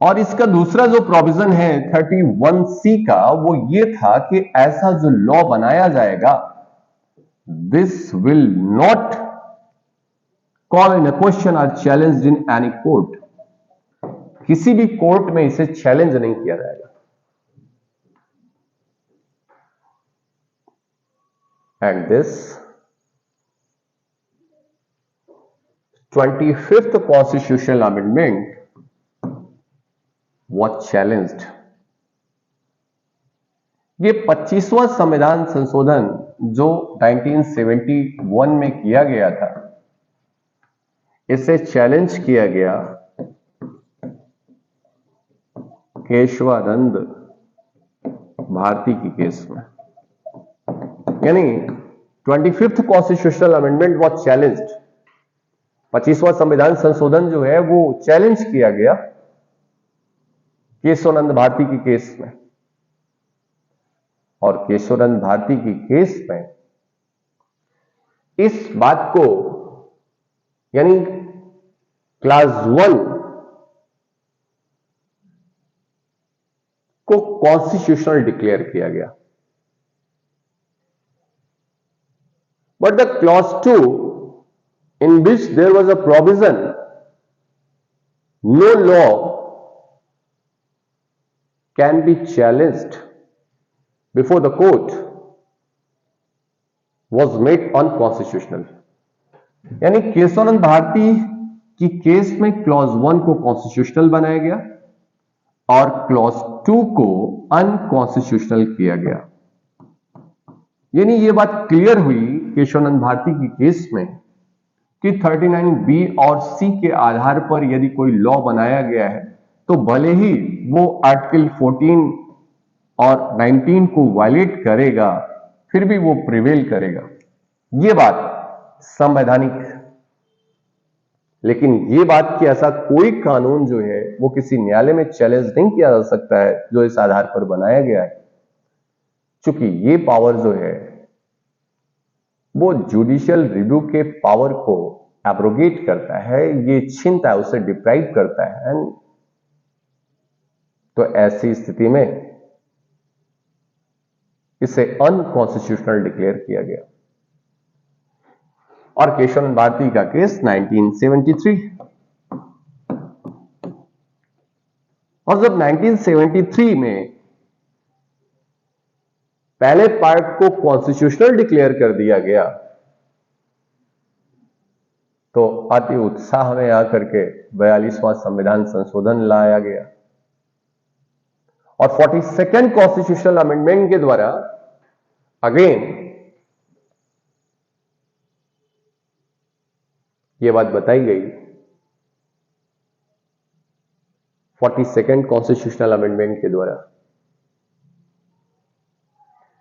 और इसका दूसरा जो प्रोविजन है 31C का, वो ये था कि ऐसा जो लॉ बनाया जाएगा, this will not call in a question और चैलेंज इन एनी कोर्ट। किसी भी कोर्ट में इसे चैलेंज नहीं किया जाएगा। And this 25th constitutional amendment was challenged. ये 25वां संविधान संशोधन जो 1971 में किया गया था, इसे चैलेंज किया गया केशवानंद भारती की केस में। यानी 25th constitutional amendment was challenged. 25वां संविधान संशोधन जो है वो चैलेंज किया गया केशवानंद भारती की केस में। और केशवानंद भारती की केस में इस बात को, यानी क्लास 1 को कॉन्स्टिट्यूशनल डिक्लेयर किया गया। But the clause 2, in which there was a provision, no law can be challenged before the court, was made unconstitutional. यानी केशवानंद भारती की केस में क्लॉज 1 को कॉन्स्टिट्यूशनल बनाया गया और क्लॉज 2 को अनकॉन्स्टिट्यूशनल किया गया। यानी ये बात क्लियर हुई केशवानंद भारती की केस में कि 39B और C के आधार पर यदि कोई लॉ बनाया गया है तो भले ही वो आर्टिकल 14 और 19 को वायलेट करेगा, फिर भी वो प्रिवेल करेगा। ये बात संवैधानिक है। लेकिन ये बात कि ऐसा कोई कानून जो है वो किसी न्यायालय में चैलेंज नहीं किया जा सकता है जो इस आधार पर बनाया गया है, क्योंकि ये पावर जो है वो जुडिशियल रिव्यू के पावर को एब्रोगेट करता है, ये छीनता है, उसे डिप्राइव करता है। तो ऐसी स्थिति में इसे अनकॉन्स्टिट्यूशनल डिक्लेयर किया गया। और केशवानंद भारती का केस 1973। और जब 1973 में पहले पार्ट को कॉन्स्टिट्यूशनल डिक्लेयर कर दिया गया तो अति उत्साह में आकर के 42वां संविधान संशोधन लाया गया और 42nd कॉन्स्टिट्यूशनल अमेंडमेंट के द्वारा अगेन यह बात बताई गई, 42nd कॉन्स्टिट्यूशनल अमेंडमेंट के द्वारा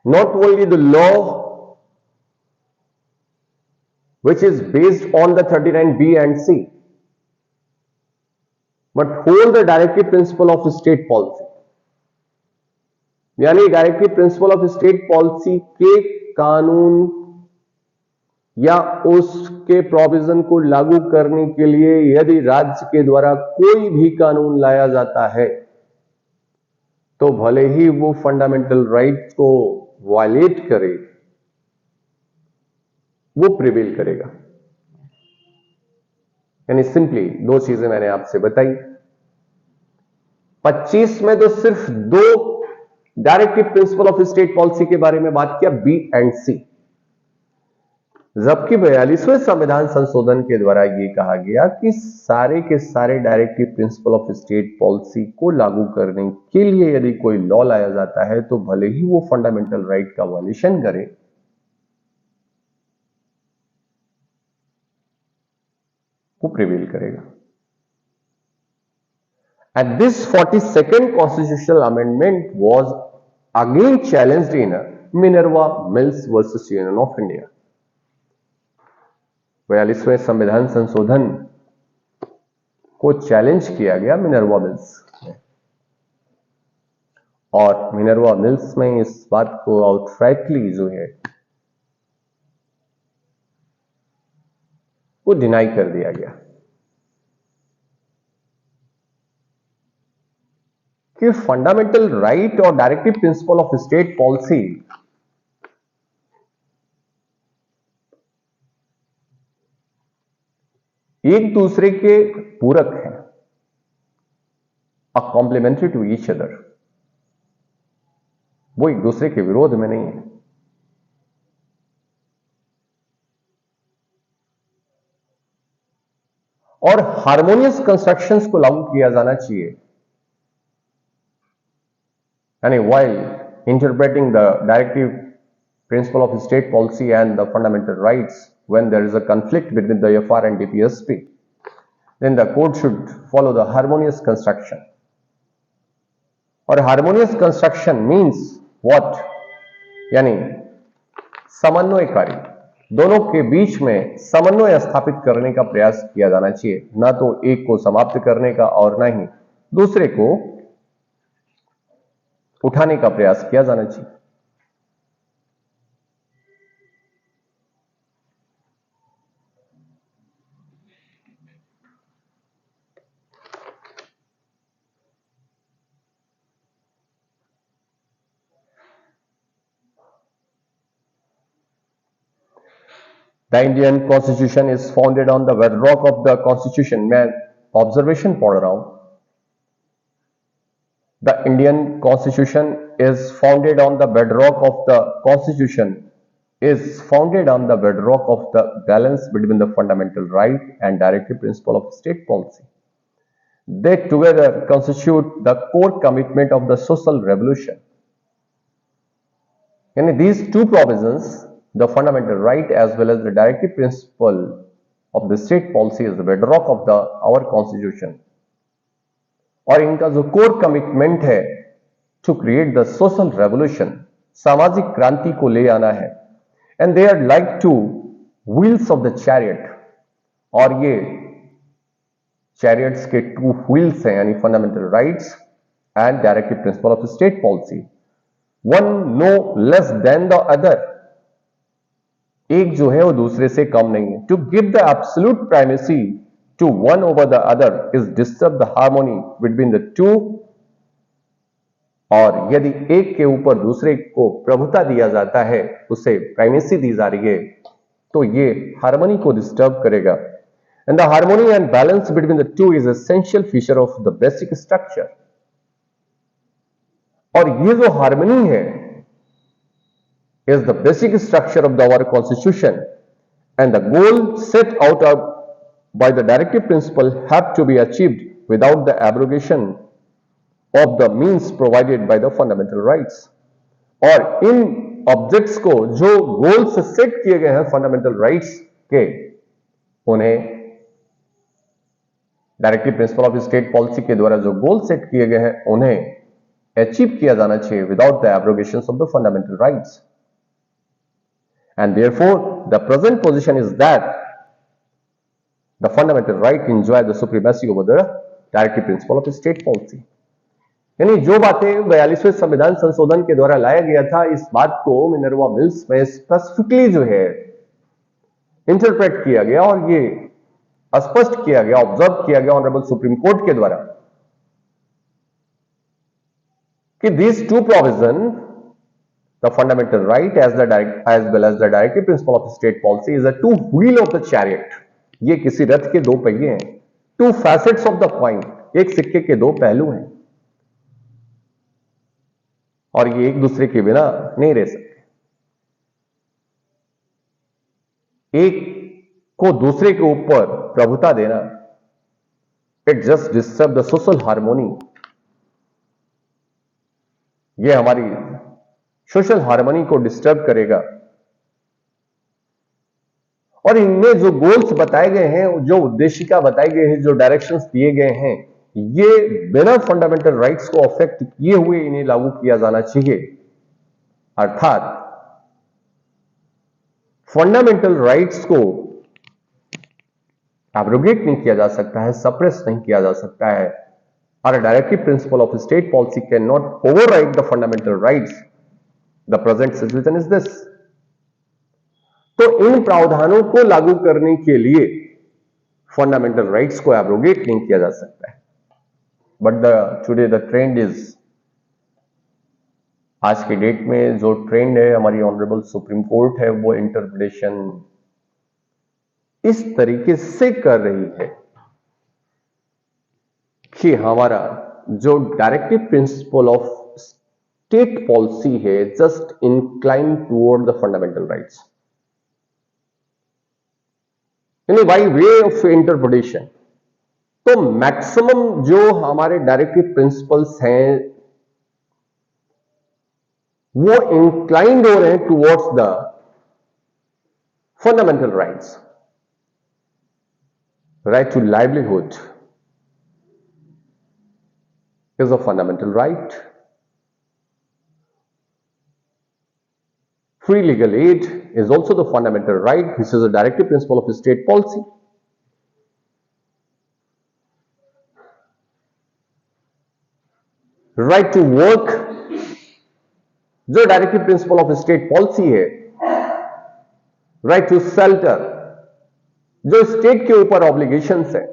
not only the law which is based on the 39B and C, but whole the directive principle of state policy, यानी directive principle of state policy के कानून या उसके प्रोविजन को लागू करने के लिए यदि राज्य के द्वारा कोई भी कानून लाया जाता है तो भले ही वो फंडामेंटल राइट को वायलेट करे, वो प्रिवेल करेगा। यानी सिंपली दो चीजें मैंने आपसे बताई। 25 में तो सिर्फ दो directive principle of state policy के बारे में बात किया, बी एंड सी, जबकि 42वें संविधान संशोधन के द्वारा यह कहा गया कि सारे के सारे directive principle of state policy को लागू करने के लिए यदि कोई लॉ लाया जाता है तो भले ही वो फंडामेंटल राइट का वायलेशन करे, वो प्रिवेल करेगा। And this 42nd constitutional amendment was again challenged in Minerva Mills versus Union of India। 42वें संविधान संशोधन को चैलेंज किया गया मिनर्वा मिल्स में, और मिनर्वा मिल्स में इस बात को आउटराइटली जो है वो डिनाई कर दिया गया कि फंडामेंटल राइट और directive principle of state policy एक दूसरे के पूरक हैं, अ कॉम्प्लीमेंट्री टू ईच अदर, वो एक दूसरे के विरोध में नहीं है। और हार्मोनियस कंस्ट्रक्शंस को लागू किया जाना चाहिए, यानी while interpreting the directive principle of state policy and the fundamental rights, when there is a conflict between the FR and DPSP, then the court should follow the harmonious construction। और harmonious construction means what? यानी समन्वयकारी, दोनों के बीच में समन्वय स्थापित करने का प्रयास किया जाना चाहिए, ना तो एक को समाप्त करने का और ना ही दूसरे को उठाने का प्रयास किया जाना चाहिए। The Indian Constitution is founded on the bedrock of the Constitution। मैं ऑब्जर्वेशन पढ़ रहा हूं। The Indian Constitution is founded on the bedrock of the Constitution is founded on the bedrock of the balance between the fundamental right and directive principle of state policy। They together constitute the core commitment of the social revolution। यानी these two provisions, the fundamental right as well as the directive principle of the state policy is the bedrock of the our constitution. और इनका जो core commitment है to create the social revolution, सामाजिक क्रांति को ले आना है, and they are like two wheels of the chariot, और ये चैरियट्स के टू व्हील्स हैं, यानी fundamental rights and directive principle of state policy, one no less than the other, एक जो है वो दूसरे से कम नहीं है. To give the absolute primacy to one over the other is disturb the harmony between the two, और यदि एक के ऊपर दूसरे को प्रभुता दिया जाता है, उसे प्राइमेसी दी जा रही है, तो ये हार्मनी को डिस्टर्ब करेगा. And the harmony and balance between the two is essential feature of the basic structure. और ये जो हार्मनी है is the basic structure of the our constitution, and the goal set out by the directive principle have to be achieved without the abrogation of the means provided by the fundamental rights. और इन objects को जो goals set किए गए हैं fundamental rights के, उन्हें directive principle of state policy के द्वारा जो गोल सेट किए गए हैं उन्हें अचीव किया जाना चाहिए without the abrogation of the fundamental rights. And therefore the present position is that the fundamental right enjoy the supremacy over the directive principle of state policy. यानी जो बातें 42वें संविधान संशोधन के द्वारा लाया गया था, इस बात को मिनर्वा मिल्स में स्पेसिफिकली जो है इंटरप्रेट किया गया और ये स्पष्ट किया गया, ऑब्जर्व किया गया ऑनरेबल सुप्रीम कोर्ट के द्वारा कि these two provision, the fundamental right as well as the directive principle of state policy is a two wheel of the chariot. ये किसी रथ के दो पहिए हैं. Two facets of the coin, एक सिक्के के दो पहलू हैं, और ये एक दूसरे के बिना नहीं रह सकते. एक को दूसरे के ऊपर प्रभुता देना, it just disturb the social harmony. ये हमारी सोशल हार्मनी को डिस्टर्ब करेगा. और इनमें जो गोल्स बताए गए हैं, जो उद्देशिका बताई गई है, जो डायरेक्शंस दिए गए हैं, ये बिना फंडामेंटल राइट्स को अफेक्ट किए हुए इन्हें लागू किया जाना चाहिए. अर्थात फंडामेंटल राइट्स को एब्रोगेट नहीं किया जा सकता है, सप्रेस नहीं किया जा सकता है. और directive principle of state policy can not override the fundamental rights. The present situation is this. तो इन प्रावधानों को लागू करने के लिए फंडामेंटल राइट्स को एब्रोगेट नहीं किया जा सकता है. But today the trend is, आज के डेट में जो ट्रेंड है हमारी ऑनरेबल सुप्रीम कोर्ट है, वो इंटरप्रिटेशन इस तरीके से कर रही है कि हमारा जो directive principle of state policy है just incline toward the fundamental rights, यानी बाई वे ऑफ इंटरप्रिटेशन. तो मैक्सिमम जो हमारे डायरेक्टिव प्रिंसिपल्स हैं वो इंक्लाइंड हो रहे हैं towards the fundamental rights. Right to livelihood is a fundamental right. Free legal aid is also the fundamental right, which is a directive principle of state policy. Right to work, जो directive principle of state policy है. Right to shelter, जो state के ऊपर obligations है,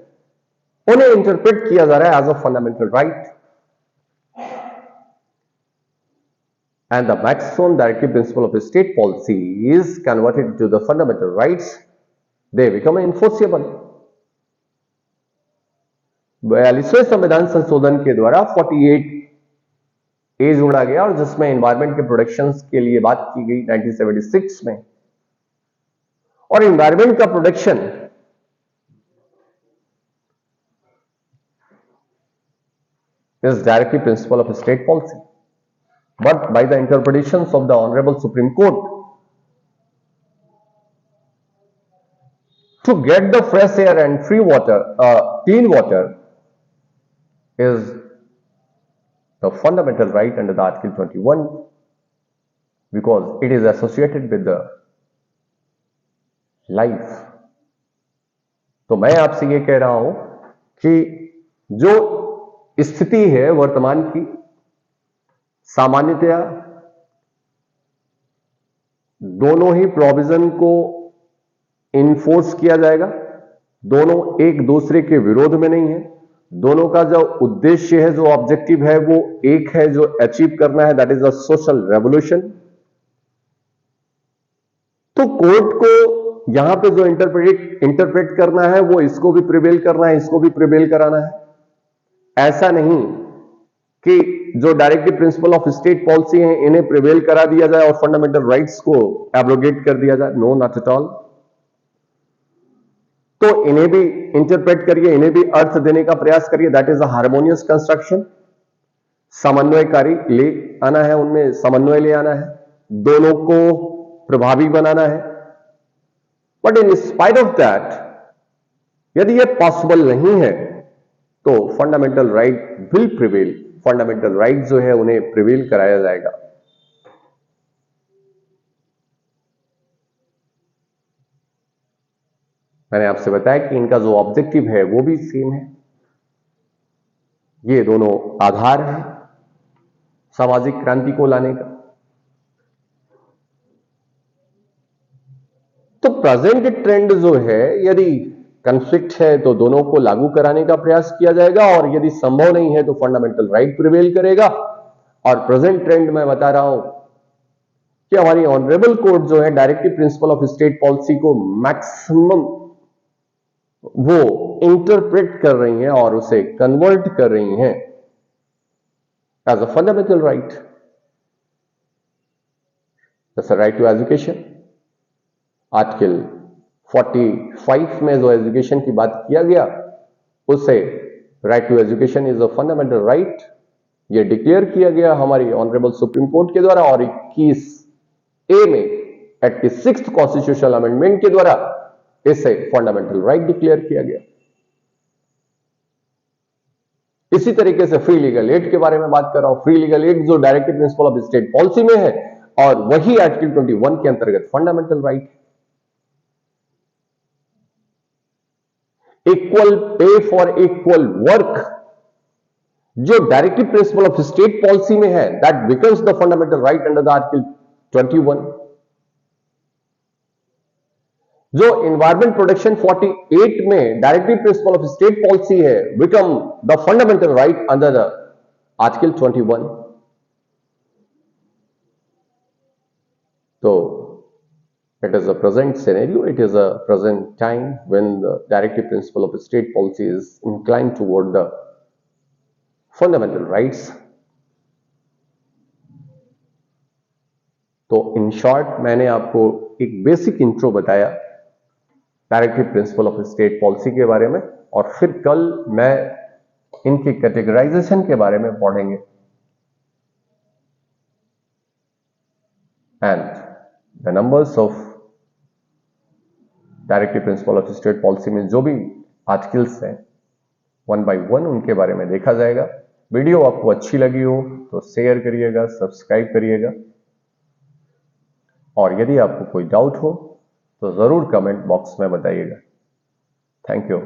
उन्हें interpret किया जा रहा है as a fundamental right. And the maximum directive principle of state policy is converted to the fundamental rights, they become enforceable. 42वें संविधान संशोधन के द्वारा 48 ए जोड़ा गया और जिसमें एनवायरमेंट के प्रोटेक्शंस के लिए बात की गई 1976 में. और एनवायरमेंट का protection is directive principle of state policy. but by the interpretations of the Honorable Supreme Court, to get the fresh air and free water, clean water is the fundamental right under the Article 21 because it is associated with the life. तो मैं आपसे ये कह रहा हूं कि जो स्थिति है वर्तमान की, सामान्यतया दोनों ही प्रोविजन को इन्फोर्स किया जाएगा, दोनों एक दूसरे के विरोध में नहीं है, दोनों का जो उद्देश्य है, जो ऑब्जेक्टिव है, वो एक है, जो अचीव करना है, that is a social revolution. तो कोर्ट को यहां पे जो इंटरप्रेट करना है वो इसको भी प्रिवेल करना है, इसको भी प्रिवेल कराना है। ऐसा नहीं कि जो directive principle of state policy है इन्हें प्रिवेल करा दिया जाए और फंडामेंटल राइट्स को एब्रोगेट कर दिया जाए। No, not at all. तो इन्हें भी इंटरप्रेट करिए, इन्हें भी अर्थ देने का प्रयास करिए, that is a harmonious construction. समन्वयकारी ले आना है, उनमें समन्वय ले आना है, दोनों को प्रभावी बनाना है। But in spite of that, यदि यह पॉसिबल नहीं है तो fundamental right will prevail, fundamental right जो है उन्हें प्रिवेल कराया जाएगा। मैंने आपसे बताया कि इनका जो ऑब्जेक्टिव है वो भी सेम है, ये दोनों आधार हैं सामाजिक क्रांति को लाने का। तो प्रेजेंट ट्रेंड जो है, यदि कॉन्फ्लिक्ट है तो दोनों को लागू कराने का प्रयास किया जाएगा और यदि संभव नहीं है तो फंडामेंटल राइट प्रिवेल करेगा। और प्रेजेंट ट्रेंड मैं बता रहा हूं कि हमारी ऑनरेबल कोर्ट जो है directive principle of state policy को मैक्सिमम वो इंटरप्रेट कर रही हैं और उसे कन्वर्ट कर रही हैं एज अ फंडामेंटल राइट। जैसे राइट टू एजुकेशन, आर्टिकल 45 में जो एजुकेशन की बात किया गया, उससे right to education is a fundamental right, ये डिक्लेयर किया गया हमारी ऑनरेबल सुप्रीम कोर्ट के द्वारा। और 21A में 86th कॉन्स्टिट्यूशनल अमेंडमेंट के द्वारा इसे फंडामेंटल राइट डिक्लेयर किया गया। इसी तरीके से फ्री लीगल एड के बारे में बात कर रहा हूं। फ्री लीगल एड जो directive principle of state policy में है और वही आर्टिकल 21 के अंतर्गत fundamental right. Equal pay for equal work जो directive principle of state policy में है, that becomes the fundamental right under the article 21। जो एनवायरमेंट प्रोटेक्शन 48 में directive principle of state policy है, become the fundamental right under the article 21। तो it is a present scenario, it is a present time when the directive principle of state policy is inclined toward the fundamental rights. तो in short मैंने आपको एक basic intro बताया directive principle of state policy के बारे में, और फिर कल मैं इनके कैटेगराइजेशन के बारे में पढ़ेंगे and the numbers of directive principle of state policy में जो भी आर्टिकल्स हैं 1 by 1 उनके बारे में देखा जाएगा। वीडियो आपको अच्छी लगी हो तो शेयर करिएगा, सब्सक्राइब करिएगा, और यदि आपको कोई डाउट हो तो जरूर कमेंट बॉक्स में बताइएगा। Thank you.